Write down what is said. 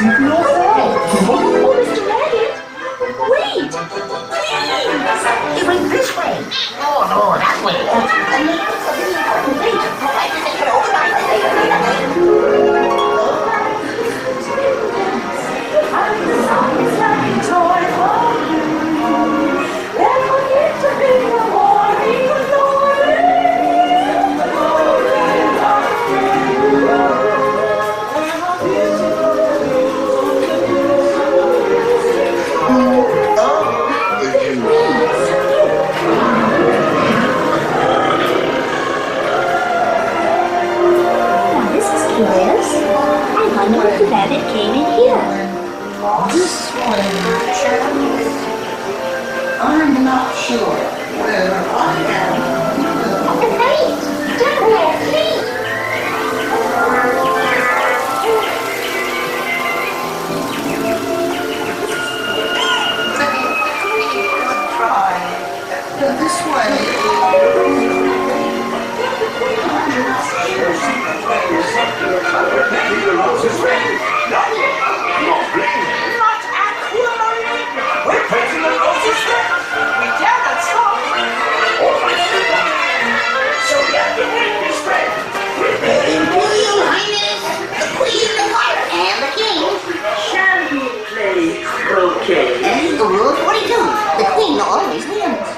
Oh, Mr. Rabbit! Wait! Please! It went this way. No, that way. I wonder if the rabbit came in here. This way, I'm not sure. Well, I am. Great! Don't please! Try. This way. I'm not sure. The rose is ready. Not green. Not aquamarine. We're painting the roses red. We cannot stop. All right, so we have to bring this red. Imperial Highness, the Queen, the Fire, and the King. Shall we play croquet? Rule 42. The Queen always wins.